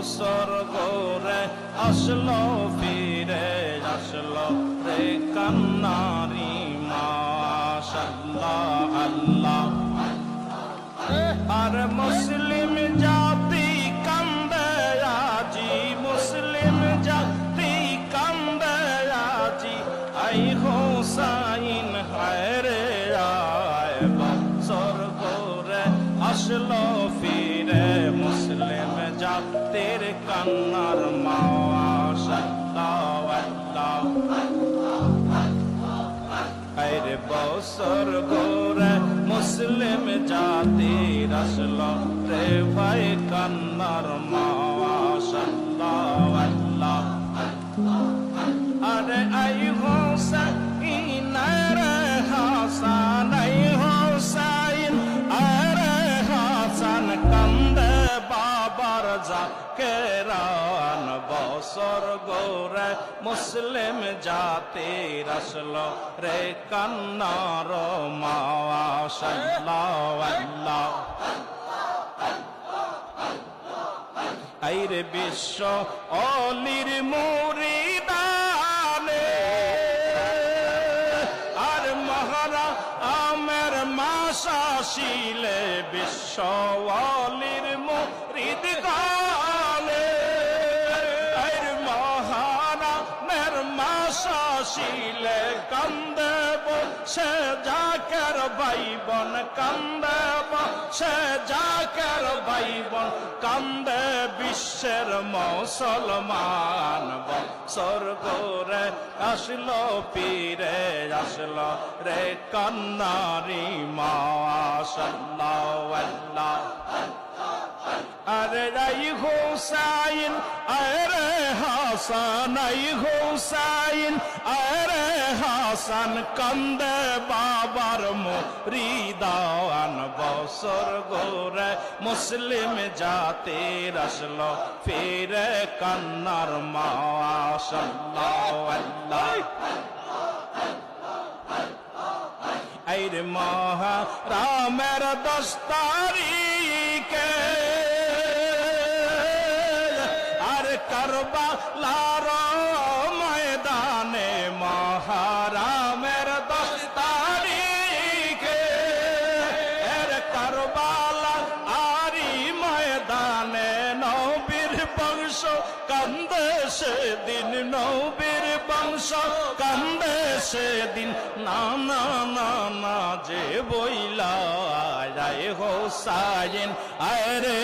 বছর ঘুরে আসলো ফিরে আসলো রে কান্নারি মাশাআল্লাহ আল্লাহ। আর মুসলিম জাতি কান্দে আজি, মুসলিম জাতি কান্দে আজি, আই হোসাইন হায় রে আয় বছর ঘুরে আসলো ফিরে মুসলিম জাতির কান্নার মাশাআল্লাহ আল্লাহ। আরে বছর ঘুরে মুসলিম জাতির আসলো রে ভাই কান্নার মাশাআল্লাহ আল্লাহ। আরে আই হোসাইন রে হাসান, আই হোসাইন আরে হাসান কান্দে বাবার জাকেরান বছর ঘুরে মুসলিম জাতির আসলো রে কান্নার মাশাআল্লাহ আল্লাহ। আইরে বিশ্ব অলির মুরিদানে আর মহারা আমের মাশাশিলে বিশ্ব অলির মুরিদ গানে আইর মহারা মের মাশাশিলে কান্দে সে জাকের ভাই বোন কান্দে সে জাকের ভাই বোন কান্দে বিশ্বের মুসলমান বছর ঘুরে আসলো পীরে আসলো রে কান্নারি মাশাআল্লাহ আল্লাহ। আরে আই হোসাইন আরে হাসান, আই হোসাইন আরে হাসান কান্দে বাবার মুরিদান বছর ঘুরে মুসলিম জাতির আসলো ফিরে কান্নার মাশাআল্লাহ আল্লাহ। আইরে মহারামের 10 তারিখে আর কারবালার ময়দানে মহারামের 10 তারিখে এর কারবালা আরি ময়দানে নবীর বংশ কান্দে সেদিন, নবীর বংশ কান্দে সেদিন না না না না যে বইলা আয় হোসাইন আয় রে